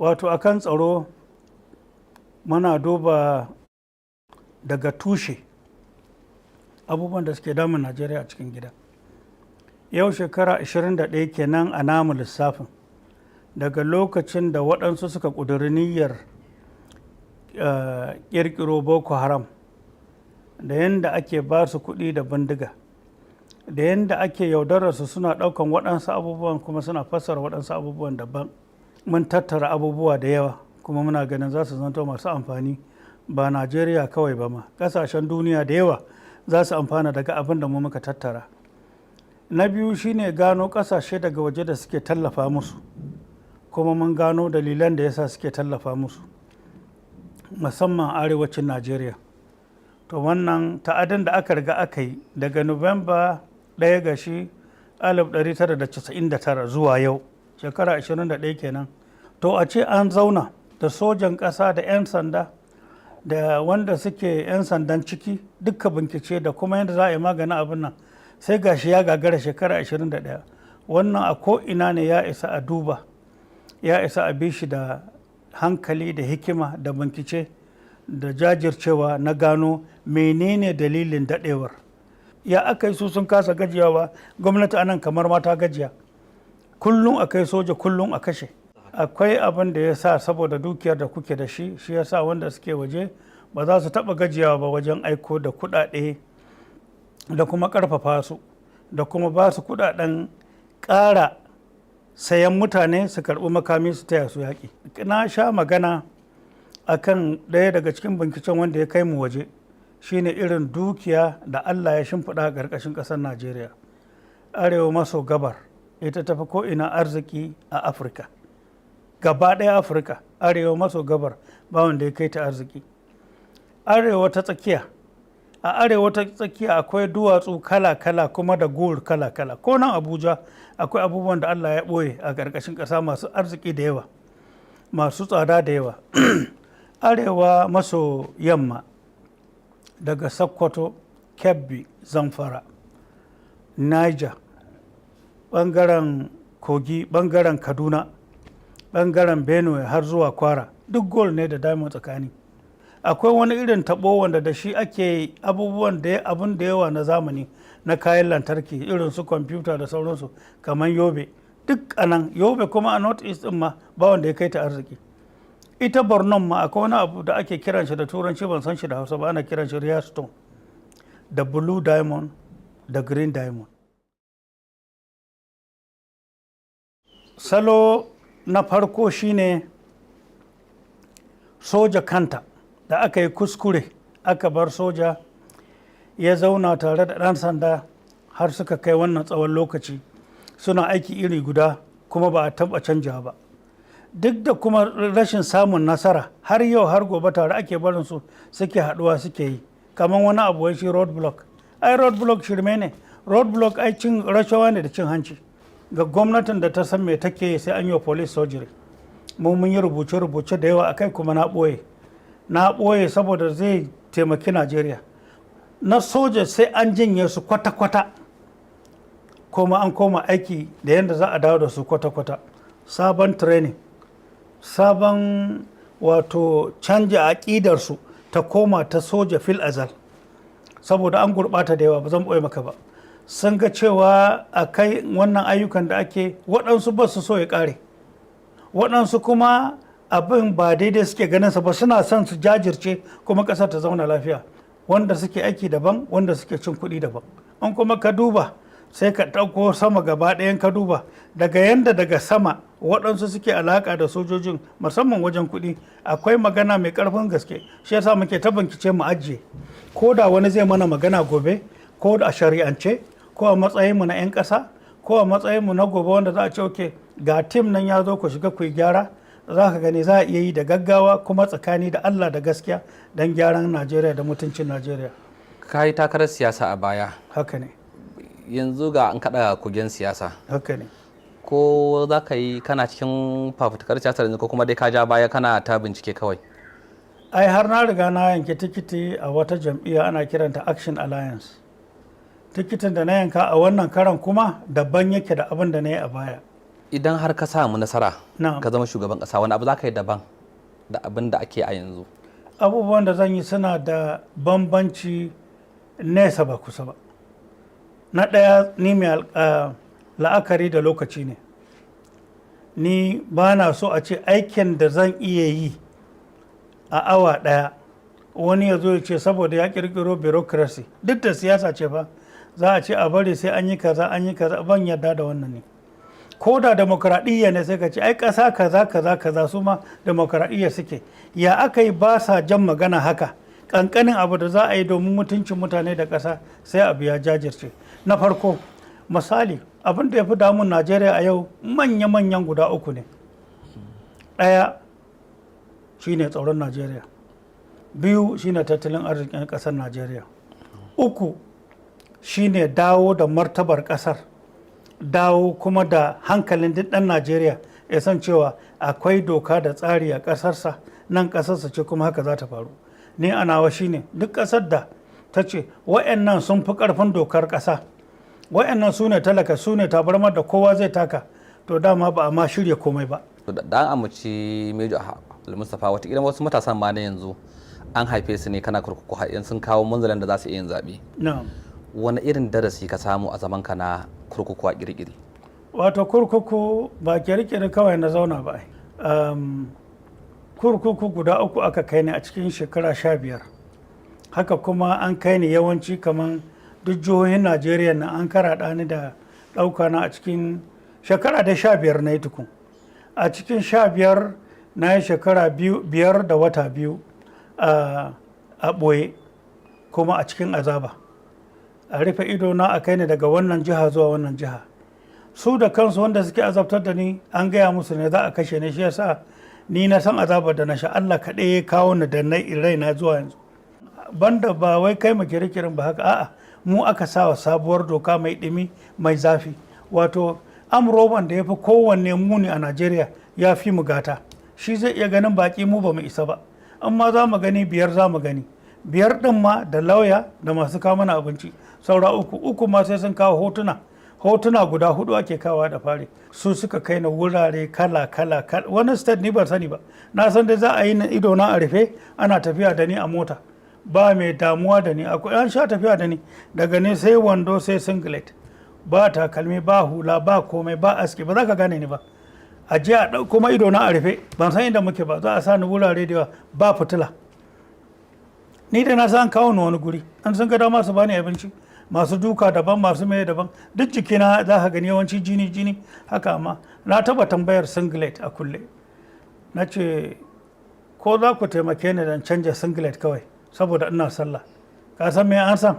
wato akan tsaro muna duba daga tushe abubuwan da suke damun Najeriya a cikin gida. Yau shekara 21 kenan a namu lissafin daga lokacin da waɗansu suka ƙudiri niyyar ƙirƙiro Boko Haram, da yadda ake ba su kuɗi da bindiga, da yadda ake yaudararsu suna ɗaukan waɗansu abubuwan kuma suna fassara waɗansu abubuwan daban. Mun tattara abubuwa da yawa kuma muna ganin za su zanto masu amfani ba Najeriya kawai ba ma, ƙasashen duniya da yawa za su amfana daga abin da mu muka tattara. Na biyu shine gano ƙasashe daga waje da suke tallafa musu, kuma mun gano dalilan da yasa suke tallafa musu musamman arewacin Najeriya. To wannan ta'adin da aka riga aka yi daga Nuwamba 1 ga shi 1999 zuwa yau shekara 21 kenan. To a ce an zauna da sojan ƙasa da 'yan sanda da wanda suke 'yan sandan ciki duka bincike da kuma yadda za a yi maganin abin nan, sai gashi ya gagara shekara 21. Wannan a ko'ina ne ya isa a duba, ya isa a bi shi da hankali da hikima da bincike da jajircewa na gano menene dalilin daɗewar. Ya aka yi su sun kasa gajiyawa, gwamnati anan kamar mata gajiya, kullum a kai soja kullum a kashe. Akwai abin da ya sa saboda dukiyar da kuke da shi ya sa wanda suke waje ba za su taɓa gajiyawa ba wajen aiko da kuɗaɗe da kuma ƙarfafa su da kuma ba su kuɗaɗen ƙara sayan mutane su karɓi makami su taya su yaƙi. Na sha magana akan ɗaya daga cikin binciken wanda ya kai mu waje, shine irin dukiya da Allah ya shimfiɗa a ƙarƙashin ƙasar Najeriya. Arewa maso gabar ita tafi ko'ina arziki a Afirka. Gaba ɗaya Afirka, arewa maso gabar ba wanda ya kai ta arziki. Arewa ta tsakiya, a arewa ta tsakiya akwai duwatsu kala-kala kuma da gold kala-kala. Ko nan Abuja akwai abubuwan da Allah ya ɓoye a ƙarƙashin ƙasa masu arziki da yawa, masu tsada da yawa. Arewa maso yamma daga Sokoto, Kebbi, Zamfara, Niger, ɓangaren Kogi, ɓangaren Kaduna, ɓangaren Benue har zuwa Kwara, duk gold ne da diamond tsakani. Akwai wani irin taɓo wanda da shi ake abubuwan da abin da yawa na zamani na kayan lantarki irin su kwamfuta da sauransu kamar Yobe, duk anan. Yobe kuma a north east ɗin ma ba wanda ya kai ta arziki. Ita Borno ma akwai wani abu da ake kiran shi da turanci, ban san shi da Hausa ba, ana kiran shi rare stone, da blue diamond da green diamond. Salo na farko shine soja kanta da aka yi kuskure, aka bar soja ya zauna tare da ɗan sanda har suka kai wannan tsawon lokaci suna aiki iri guda kuma ba a taɓa canja ba. Duk da kuma rashin samun nasara har yau har gobe tare ake barin su suke haɗuwa suke yi kamar wani abu wai shi road block. Ai road block shirme ne, road block ai cin rashawa ne da cin hanci. Ga gwamnatin da ta san me take sai an yi wa police surgery. Mun yi rubuce-rubuce da yawa akai kuma na ɓoye saboda zai taimaki Najeriya. Na soja sai an jinye su kwata-kwata kuma an koma aiki da yadda za a dawo da su kwata-kwata. Sabon training, sabon wato canja aƙidarsu ta koma ta soja fil azal, saboda an gurɓata da yawa, ba zan ɓoye maka ba. Sun ga cewa a kai wannan ayyukan da ake waɗansu ba su so ya ƙare, waɗansu kuma abin ba daidai suke ganinsa ba, suna son su jajirce kuma ƙasar ta zauna lafiya. Wanda suke aiki daban, wanda suke cin kuɗi daban. An kuma ka duba sai ka ɗauko sama gaba ɗayan ka duba daga yanda daga sama waɗansu suke alaƙa da sojojin musamman wajen kuɗi, akwai magana mai ƙarfin gaske. Shi yasa muke ta bincike mu ajiye, ko da wani zai mana magana gobe, ko a shari'ance, ko a matsayinmu na 'yan ƙasa, ko a matsayinmu na gobe wanda za a ce oke ga tim nan ya zo ku shiga ku yi gyara, za ka gani za a iya yi da gaggawa kuma tsakani da Allah da gaskiya don gyaran Najeriya da mutuncin Najeriya. Ka yi takarar siyasa a baya. Haka ne. Yanzu ga an kaɗa kugen siyasa. Haka ne. Ko za ka yi kana cikin fafutukar siyasar yanzu ko kuma dai ka ja baya kana ta bincike kawai? Ai har na riga na yanke tikiti a wata jam'iyya ana kiranta Action Alliance. Tikitin da na yanka a wannan karan kuma daban yake da abin da na yi a baya. idan har ka samu nasara Na'am. ka zama shugaban ƙasa, wani abu za ka yi daban da abin da ake a yanzu? Abubuwan da zan yi suna da bambanci nesa ba kusa ba. Na ɗaya, ni mai la'akari da lokaci ne. Ni ba na so a ce aikin da zan iya yi a awa ɗaya wani ya zo ya ce saboda ya ƙirƙiro bureaucracy, duk da siyasa ce fa, za a ce a bari sai an yi kaza an yi kaza. Ban yarda da wannan ne. Ko da demokradiyya ne sai ka ce ai ƙasa kaza kaza kaza su ma demokradiyya suke. Ya aka yi ba sa jan magana haka, ƙanƙanin abu da za a yi domin mutuncin mutane da ƙasa sai abu ya jajirce. Na farko, misali, abin da ya fi damun Najeriya a yau manya-manyan guda uku ne. Ɗaya shine tsaron Najeriya, biyu shine tattalin arzikin ƙasar Najeriya, uku shine dawo da martabar ƙasar, dawo kuma da hankalin duk ɗan Najeriya ya san cewa akwai doka da tsari a ƙasarsa, nan ƙasarsa ce kuma haka za ta faru. Ni a nawa shine duk ƙasar da ta ce wa'annan sun fi ƙarfin dokar ƙasa, wa'annan su ne talaka, su ne tabarmar da kowa zai taka, to dama ba a ma shirya komai ba. Da an amince Major Mustapha, watakila wasu matasan ma na yanzu an haife su ne kana kurkuku har sun kawo munzalin da za su iya yin zaɓe. Na'am. Wani irin darasi ka samu a zaman ka na kurkuku a kirkiri? Wato kurkuku ba kirkiri kawai na zauna ba. Kurkuku guda uku aka kai ni a cikin shekara 15. Haka kuma an kai ni yawanci kamar duk jihohin Najeriya na an karaɗa ni da ɗauka na a cikin shekara da 15 na yi tukun. A cikin 15 na yi shekara 5 da wata 2 a ɓoye kuma a cikin azaba. A rufe ido na a kai ni daga wannan jiha zuwa wannan jiha. Su da kansu wanda suke azabtar da ni an gaya musu ne za a kashe ni, shi yasa ni na san azabar da na sha. Allah kaɗai ya kawo ni da raina zuwa yanzu. Banda ba wai kai mu kirkirin ba haka, a'a mu aka sawa sabuwar doka mai ɗimi mai zafi. Wato amroban da ya fi kowanne muni a Najeriya ya fi mu gata. Shi zai iya ganin baki, mu ba mu isa ba. Amma za mu gani 5 za mu gani. 5 ɗin ma da lauya da masu kawo mana abinci. Saura 3 ma sai sun kawo hotuna guda 4 ake kawo da fari. Su suka kai na wurare kala. Wani state ni ban sani ba. Na san dai za a yi ido na a rufe ana tafiya da ni a mota. Ba mai damuwa da ni, akwai an sha tafiya da ni daga ni sai wando sai singlet, ba takalmi ba hula ba komai ba aski, ba za ka gane ni ba. A je a ɗauko kuma ido na a rufe, ban san inda muke ba, za a sa ni wurare da yawa ba fitila. Ni da na san kawo ni wani guri, an sun ga dama su bani abinci, masu duka daban masu mai daban, duk jikina za ka gani yawanci jini haka. Amma na taba tambayar singlet a kulle, na ce ko za ku taimake ni don canja singlet kawai saboda ina sallah. Ka san me an san?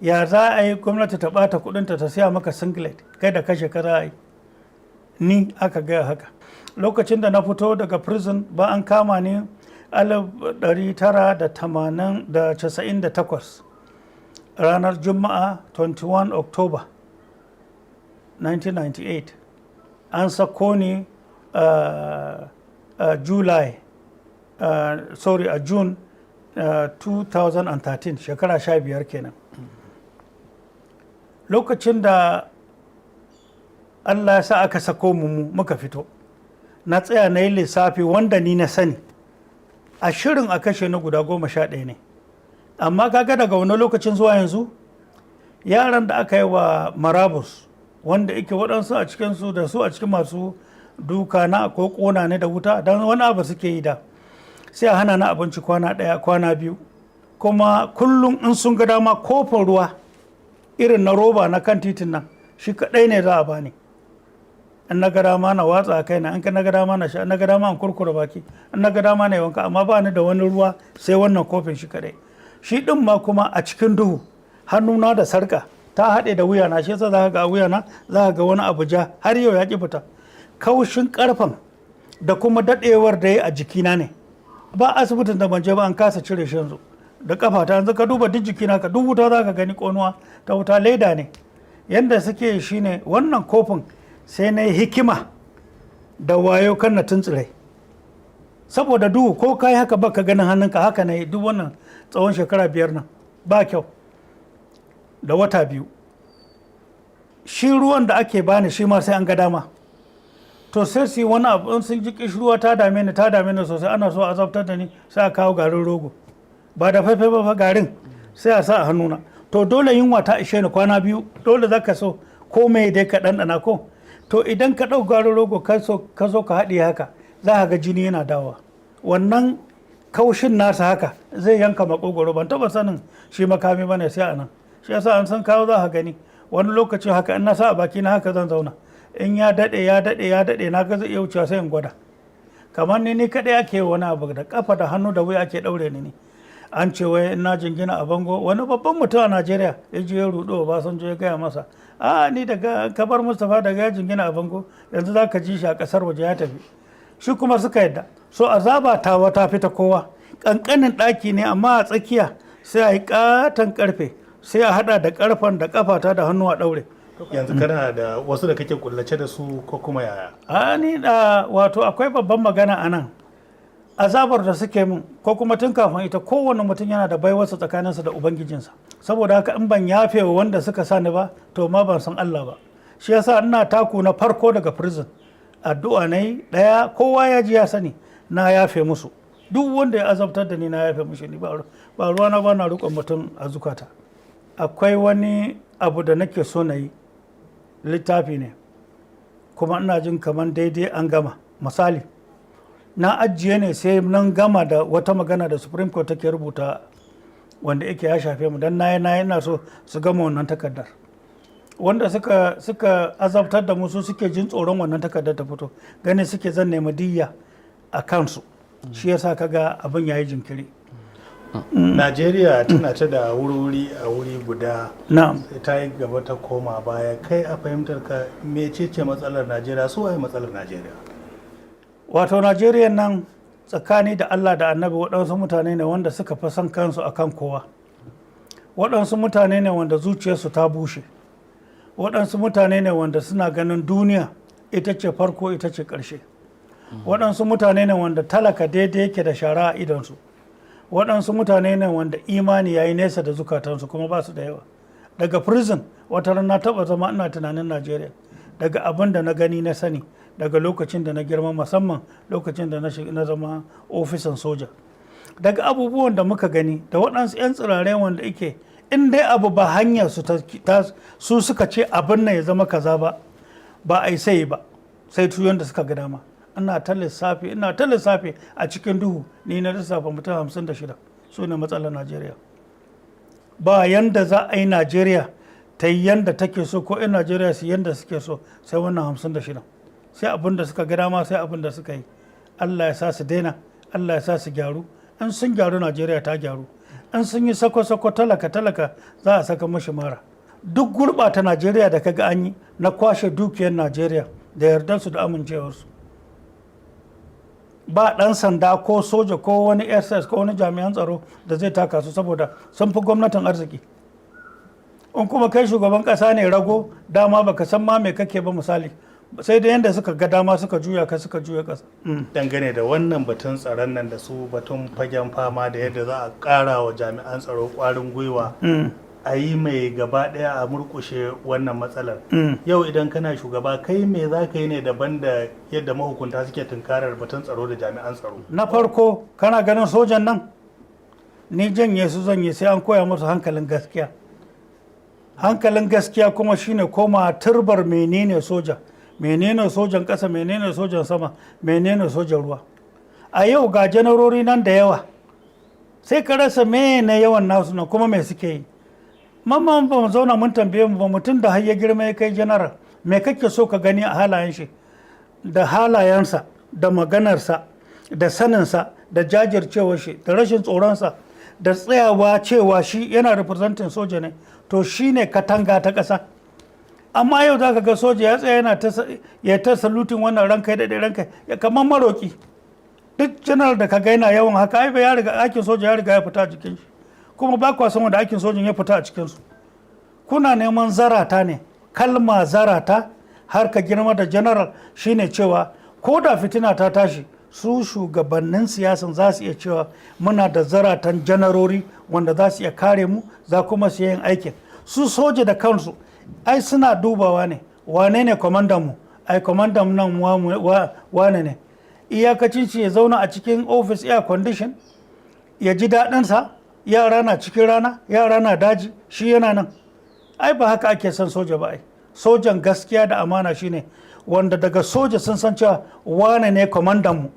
Ya za a yi gwamnati ta ɓata kuɗinta ta siya maka singlet, kai da kashe ka za a yi? Ni aka gaya haka. Lokacin da na fito daga prison ba an kama ni 1998 ranar Juma'a 21 October 1998. An sako ni a June 2013, shekara 15 kenan. Lokacin da Allah ya sa aka sako mu muka fito, na tsaya na yi lissafi wanda ni na sani a shirin a kashe na guda 11 ne. Amma kaga daga wani lokacin zuwa yanzu yaran da aka yi wa marabus, wanda yake waɗansu a cikinsu da su a cikin masu duka na ko ƙona ne da wuta don wani abu suke yi da, sai a hana na abinci kwana 1 kwana 2, kuma kullum in sun ga dama kofin ruwa irin na roba na kan titin nan shi kaɗai ne za a bani. In na ga dama na watsa a kaina, in na ga dama na sha, in na ga dama in kurkura baki, in na ga dama na yi wanka, amma ba ni da wani ruwa sai wannan kofin shi kaɗai. Shi ɗin ma kuma a cikin duhu, hannuna da sarƙa ta haɗe da wuyana, shi yasa za ka ga a wuyana za ka ga wani abu ja har yau ya ƙi fita. Kaushin ƙarfen da kuma daɗewar da ya a jikina ne. Ba asibitin da ban je ba an kasa cire shi yanzu. Da ƙafata yanzu ka duba duk jikina ka duk wuta za ka gani ƙonuwa ta wuta, leda ne. Yanda suke shi ne wannan kofin sai na yi hikima da wayo kan na tuntsirai. Saboda duhu ko kai haka ba ka ganin hannunka, haka na yi duk wannan tsawon shekara 5 nan ba kyau da wata 2. Shi ruwan da ake bani shi ma sai an ga dama. to sai su yi wani abu in sun ji kishruwa ta dame ni sosai ana so a azabtar da ni sai a kawo garin rogo ba da faifai ba garin sai a sa a hannuna to dole yunwa ta ishe ni kwana biyu dole za ka so ko mai dai ka ɗanɗana ko to idan ka ɗau garin rogo ka zo ka haɗiye haka za ka ga jini yana dawowa wannan kaushin nasa haka zai yanka makogoro ban taɓa sanin shi makami bane sai a nan shi yasa an san kawo za ka gani wani lokacin haka in na sa a baki na haka zan zauna in ya daɗe na ga zai iya wucewa sai in gwada kamar ni kaɗai ake wani abu da kafa da hannu da wuya ake ɗaure ni an ce wai na jingina a bango wani babban mutum a Najeriya ya je ya ruɗo Obasanjo ya gaya masa a ni daga kabar Mustapha daga ya jingina a bango yanzu za ka ji shi a ƙasar waje ya tafi shi kuma suka yadda so azaba ta wata fita kowa ƙanƙanin ɗaki ne amma a tsakiya sai a yi ƙaton ƙarfe sai a haɗa da ƙarfen da ƙafata da hannu a ɗaure. Yanzu kana da wasu da kake kullace da su ko kuma yaya? A ni da wato akwai babban magana a nan azabar da suke min ko kuma tun kafin ita kowane mutum yana da baiwarsa tsakaninsa da ubangijinsa saboda haka in ban yafe wa wanda suka sani ba to ma ban san Allah ba shi yasa ina taku na farko daga prison addu'a nayi daya kowa ya ji ya sani na yafe musu duk wanda ya azabtar da ni na yafe mushi ni ba ruwa na ba na rukun mutum a zukata. Akwai wani abu da nake so na yi littafi ne kuma ina jin kamar daidai an gama misali na ajiye ne sai nan gama da wata magana da Supreme Court take rubuta wanda yake ya shafe mu dan na so su gama wannan takardar wanda suka azabtar da mu su suke jin tsoron wannan takardar ta fito gane suke zan nemi diyya a kansu shi yasa kaga abin yayi jinkiri. Najeriya tana ta da wuri a wuri guda sai ta yi gaba ta koma baya kai a fahimtar ka mecece matsalar Najeriya su waye matsalar Najeriya? Wato Najeriya nan tsakani da Allah da Annabi waɗansu mutane ne wanda suka fi son kansu akan kowa waɗansu mutane ne wanda zuciyarsu ta bushe waɗansu mutane ne wanda suna ganin duniya ita ce farko ita ce ƙarshe waɗansu mutane ne wanda talaka daidai yake da shara a idonsu waɗansu mutane ne wanda imani ya yi nesa da zukatansu kuma ba su da yawa daga prison wata rana taɓa zama ina tunanin Najeriya daga abin da na gani na sani daga lokacin da na girma musamman lokacin da na zama ofisan soja daga abubuwan da muka gani da waɗansu 'yan tsirare wanda ike in dai abu ba hanyar su suka ce abin nan ya zama kaza ba a yi sai ba sai tuyon da suka ga dama ina ta lissafi a cikin duhu ni na lissafa mutum 56 su ne matsalar Najeriya ba yanda za a yi Najeriya ta yi yanda take so ko 'yan Najeriya su yanda suke so sai wannan 56 sai abin da suka ga dama sai abin da suka yi Allah ya sa su daina Allah ya sa su gyaru in sun gyaru Najeriya ta gyaru in sun yi sako-sako talaka za a saka mashi mara duk gurɓata Najeriya da kaga an yi na kwashe dukiyar Najeriya da yardarsu da amincewarsu ba ɗan sanda ko soja ko wani SS ko wani jami'an tsaro da zai taka su saboda sun fi gwamnatin arziki in kuma kai shugaban ƙasa ne rago dama baka san ma me kake ba misali sai da yadda suka ga dama suka juya ƙasa. Dangane da wannan batun tsaron nan da su batun fagen fama da yadda za a ƙara wa jami'an tsaro ƙwarin gwiwa a yi mai gaba ɗaya a murƙushe wannan matsalar. Yau idan kana shugaba kai me za ka yi ne daban da yadda mahukunta suke tunkarar batun tsaro da jami'an tsaro? Na farko kana ganin sojan nan ni janye su zanye sai an koya musu hankalin gaskiya. Hankalin gaskiya kuma shine koma turbar menene soja. Menene sojan ƙasa menene sojan sama menene sojan ruwa a yau ga janarori nan da yawa sai ka rasa mene yawan nasu nan kuma me suke yi mamman ba mu zauna mun tambaye mu ba mutum da har ya girma ya kai janaral me kake so ka gani a halayen shi da halayensa da maganarsa da saninsa da jajircewar shi da rashin tsoronsa da tsayawa cewa shi yana representing soja ne to shine katanga ta ƙasa. Amma yau za ka ga soja ya tsaya yana ta salutin wannan ranka da ranka ya kamar maroki duk janar da ka ga yana yawan haka ai ya riga aikin soja ya riga ya fita a jikin shi kuma ba kwa san wanda aikin sojin ya fita a cikin su kuna neman zarata ne kalma zarata har ka girma da general shine cewa ko da fitina ta tashi su shugabannin siyasan za su iya cewa muna da zaratan janarori wanda za su iya kare mu za kuma su yin aikin su soja da kansu ai suna dubawa ne wane ne kwamandan mu ai kwamandan nan wane ne, iyakacin shi ya zauna a cikin office air condition ya ji daɗinsa, yara na cikin rana, yara na daji, shi yana nan. Ai ba haka ake son soja ba. Ai sojan gaskiya da amana shine wanda daga soja sun san cewa wane ne kwamandanmu,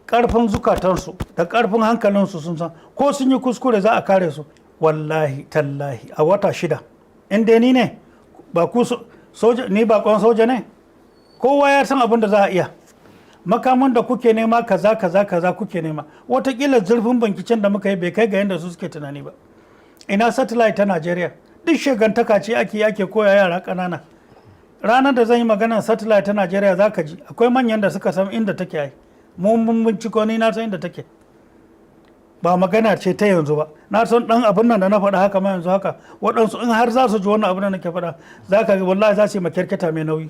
ƙarfin zukatansu da ƙarfin hankalinsu sun san ko sun yi kuskure za a kare su. Wallahi tallahi a wata 6 in dai ni ne ba ku soja, ni bakon soja ne, kowa ya san abin da za a iya. Makaman da kuke nema kaza kuke nema, watakila zurfin binciken da muka yi bai kai ga yadda su suke tunani ba. Ina satellite ta Najeriya, duk shegantaka ce ake koya yara ƙanana. Ranar da zan yi maganar satellite ta Najeriya za ka ji akwai manyan da suka san inda take. Ai mun binciko, ni na san inda take, ba magana ce ta yanzu ba. Na san dan abin nan da na faɗa haka ma yanzu haka waɗansu in har za su ji wannan abin da nake faɗa za ka ga wallahi za su yi makyarketa mai nauyi.